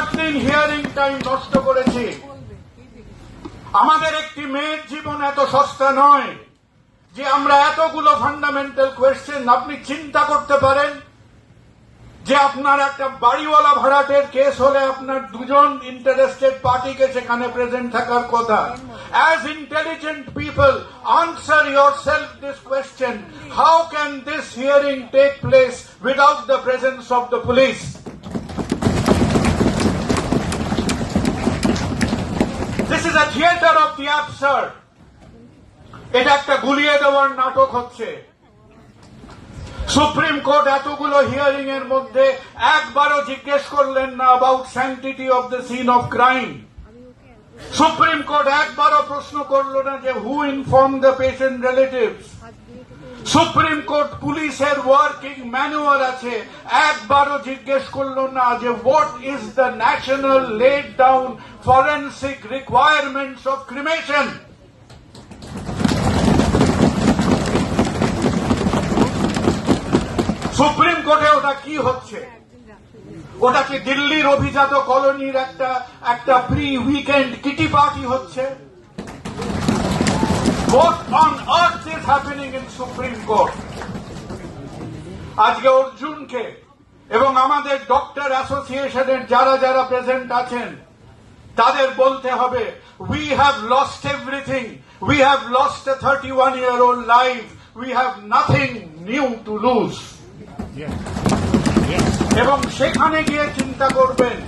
সারাদিন hearing time নষ্ট করেছি। আমাদের একটি মেয়ের জীবন এত সস্তা নয় যে আমরা এতগুলো ফান্ডামেন্টাল কোয়েশ্চেন। আপনি চিন্তা করতে পারেন যে আপনার একটা বাড়িওয়ালা ভাড়াটের কেস হলে আপনার দুজন ইন্টারেস্টেড পার্টিকে সেখানে প্রেজেন্ট থাকার কথা। As intelligent people, answer yourself this question: how can this hearing take place without the presence of the police? This is a theater of the absurd. এটা একটা গুলিয়ে দেওয়ার নাটক হচ্ছে। সুপ্রিম কোর্ট এতগুলো হিয়ারিং এর মধ্যে একবারও জিজ্ঞেস করলেন না about sanctity of the scene of crime. Supreme court একবারও প্রশ্ন করল না যে who inform the patient relatives. Supreme court পুলিশের ওয়ার্কিং ম্যানুয়াল আছে, একবারও জিজ্ঞেস করল না যে what is the national laid down forensic requirements of cremation. Supreme কোর্টে ওটা কি হচ্ছে? ওটা কি দিল্লির অভিজাত কলোনির একটা প্রি উইকেন্ড কিটি পার্টি হচ্ছে? What on earth is happening in Supreme Court? আজকে অর্জুনকে এবং আমাদের ডক্টর অ্যাসোসিয়েশনের যারা যারা প্রেজেন্ট আছেন তাদের বলতে হবে, we have lost everything. We have lost a 31-year-old life. We have nothing new to lose. এবং সেখানে গিয়ে চিন্তা করবেন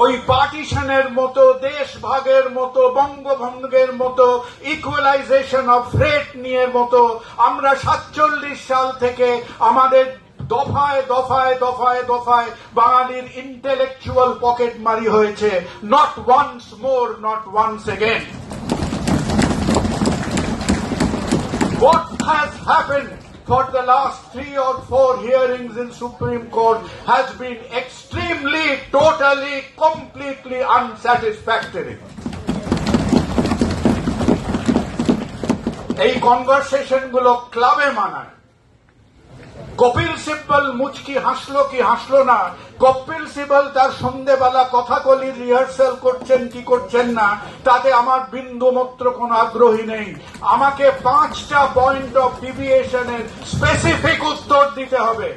ওই পার্টিশনের মতো, দেশ ভাগের মতো, বঙ্গভঙ্গের মতো, ইকুয়ালাইজেশন অফ রেট নিয়ে মতো আমরা 47 সাল থেকে আমাদের দফায় দফায় দফায় দফায় বাঙালির ইন্টেলেকচুয়াল পকেট মারি হয়েছে। Not once more, not once again. What has happened for the last 3 or 4 hearings in Supreme Court has been extremely, totally, completely unsatisfactory. এই কনভারসেশন গুলো ক্লাবে মানায়। কপিল সিব্বল মুচকি হাসলো কি হাসলো না, কপিল সিব্বল তার সন্ধ্যেবেলা কথাকলির রিহার্সাল করছেন কি করছেন না, তাতে আমার বিন্দু মাত্র কোনো আগ্রহী নেই। আমাকে 5টা পয়েন্ট অফ ডিভিয়েশনের স্পেসিফিক উত্তর দিতে হবে।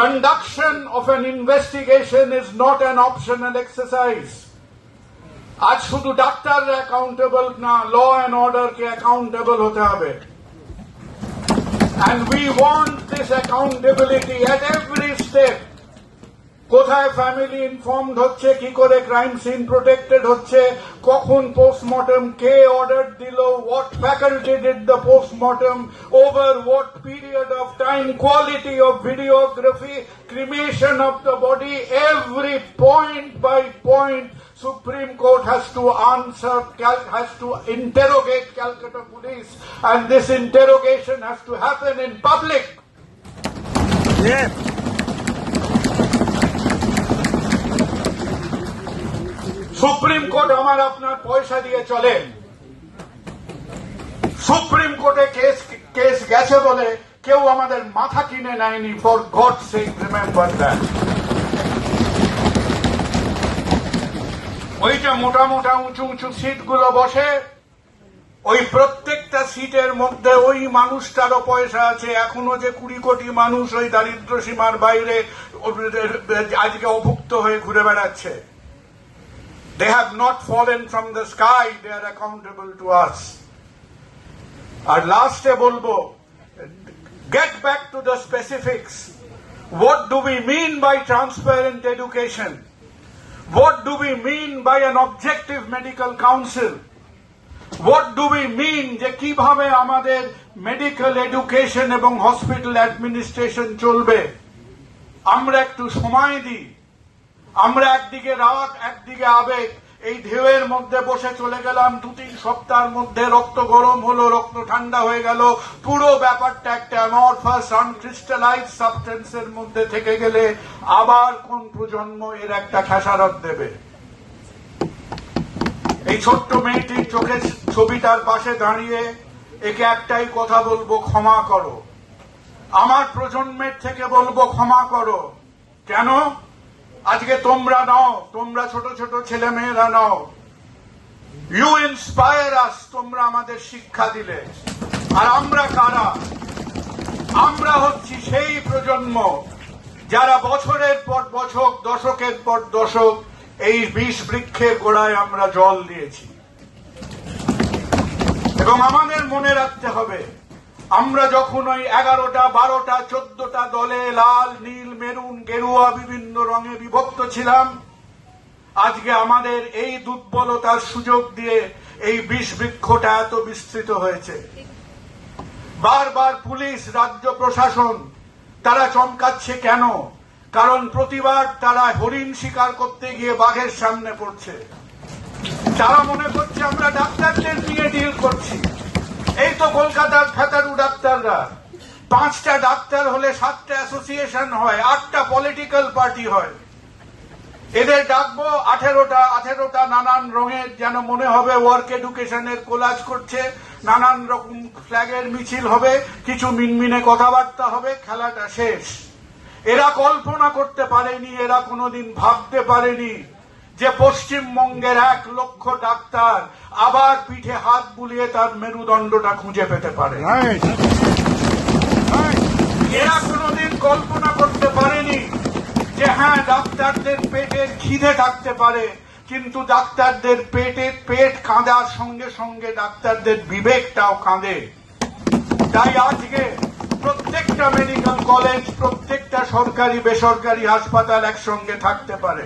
Conduction of an investigation is not an optional exercise. আজ শুধু ডাক্তাররা অ্যাকাউন্টেবল না, ল অ্যান্ড অর্ডারকে অ্যাকাউন্টেবল হতে হবে। And we want this accountability at every step. কোথায় ফ্যামিলি ইনফর্মড হচ্ছে, কি করে ক্রাইম সিন প্রোটেক্টেড হচ্ছে, কখন পোস্টমর্টম, কে অর্ডার দিল, what faculty did the postmortem, over what period of time, quality of videography, cremation of the body, every point by point Supreme Court has to answer, has to interrogate Calcutta Police, and this interrogation has to happen in public. Yeah. Supreme court আমার আপনার পয়সা দিয়ে চলে। Supreme কোর্টে case গেছে বলে কেউ আমাদের মাথা কিনে নেয়নি। For God sake remember that. ওইটা মোটা মোটা উঁচু উঁচু সিটগুলো বসে, ওই প্রত্যেকটা সিটের মধ্যে ওই মানুষটারও পয়সা আছে। এখনো যে 20 কোটি মানুষ ওই দারিদ্র সীমার বাইরে আজকে অভুক্ত হয়ে ঘুরে বেড়াচ্ছে। They have not fallen from the sky. They are accountable to us. আর লাস্টে বলবো, get back to the specifics. What do we mean by transparent education? What do we mean by an objective medical council? What do we mean যে কিভাবে আমাদের medical education এবং hospital administration চলবে? আমরা একটু সময় দিই। আমরা একদিকে রাগ, একদিকে আবেগ, এই ঢেউয়ের মধ্যে বসে চলে গেলাম। 2-3 সপ্তাহের মধ্যে রক্ত গরম হলো, রক্ত ঠান্ডা হয়ে গেল। পুরো ব্যাপারটা একটা অ্যামরফাস আনক্রিস্টালাইজ সাবস্টেন্সের মধ্যে থেকে গেলে আবার কোন প্রজন্ম এর একটা খেসারত দেবে? এই ছোট্ট মেয়েটির চোখের ছবিটার পাশে দাঁড়িয়ে একে একটাই কথা বলবো, ক্ষমা করো। আমার প্রজন্মের থেকে বলবো ক্ষমা করো। কেন? আজকে তোমরা নও, তোমরা ছোট ছোট ছেলে মেয়েরা নও, ইউ ইন্সপায়ার আস, তোমরা আমাদের শিক্ষা দিলে। আর আমরা কারা? আমরা হচ্ছি সেই প্রজন্ম যারা বছরের পর বছর, দশকের পর দশক এই বিষ বৃক্ষের গোড়ায় আমরা জল দিয়েছি। এবং আমাদের মনে রাখতে হবে, আমরা যখন ওই 11টা 12টা 14টা দলে লাল নীল মেরুন গেরুয়া বিভিন্ন রঙে বিভক্ত ছিলাম, আজকে আমাদের এই দুর্বলতার সুযোগ দিয়ে এই বিষ বৃক্ষটা এত বিস্তৃত হয়েছে। বারবার পুলিশ, রাজ্য প্রশাসন তারা চমকাচ্ছে কেন? কারণ প্রতিবার তারা হরিণ শিকার করতে গিয়ে বাঘের সামনে পড়ছে। তারা মনে করছে আমরা ডাক্তারদের নিয়ে ডিল করছি। এই তো কলকাতার ফেতারু ডাক্তাররা, 5টা ডাক্তার হলে 7টা অ্যাসোসিয়েশন হয়, 8টা পলিটিক্যাল পার্টি হয়। এদের ডাকবো 18টা নানান রঙের, যেন মনে হবে ওয়ার্ক এডুকেশনের কোলাজ করছে, নানান রকম ফ্ল্যাগের মিছিল হবে, কিছু মিনমিনে কথাবার্তা হবে, খেলাটা শেষ। এরা কল্পনা করতে পারেনি, এরা কোনোদিন ভাবতে পারেনি যে পশ্চিমবঙ্গের 1 লক্ষ ডাক্তার আবার পিঠে হাত বুলিয়ে তার মেরুদণ্ডটা খুঁজে পেতে পারে। এরা কোনোদিন কল্পনা করতে পারেনি যে হ্যাঁ, ডাক্তারদের পেটের খিদে থাকতে পারে, কিন্তু ডাক্তারদের পেট কাঁদার সঙ্গে সঙ্গে ডাক্তারদের বিবেকটাও কাঁদে। তাই আজকে প্রত্যেকটা মেডিকেল কলেজ, প্রত্যেকটা সরকারি বেসরকারি হাসপাতাল একসঙ্গে থাকতে পারে।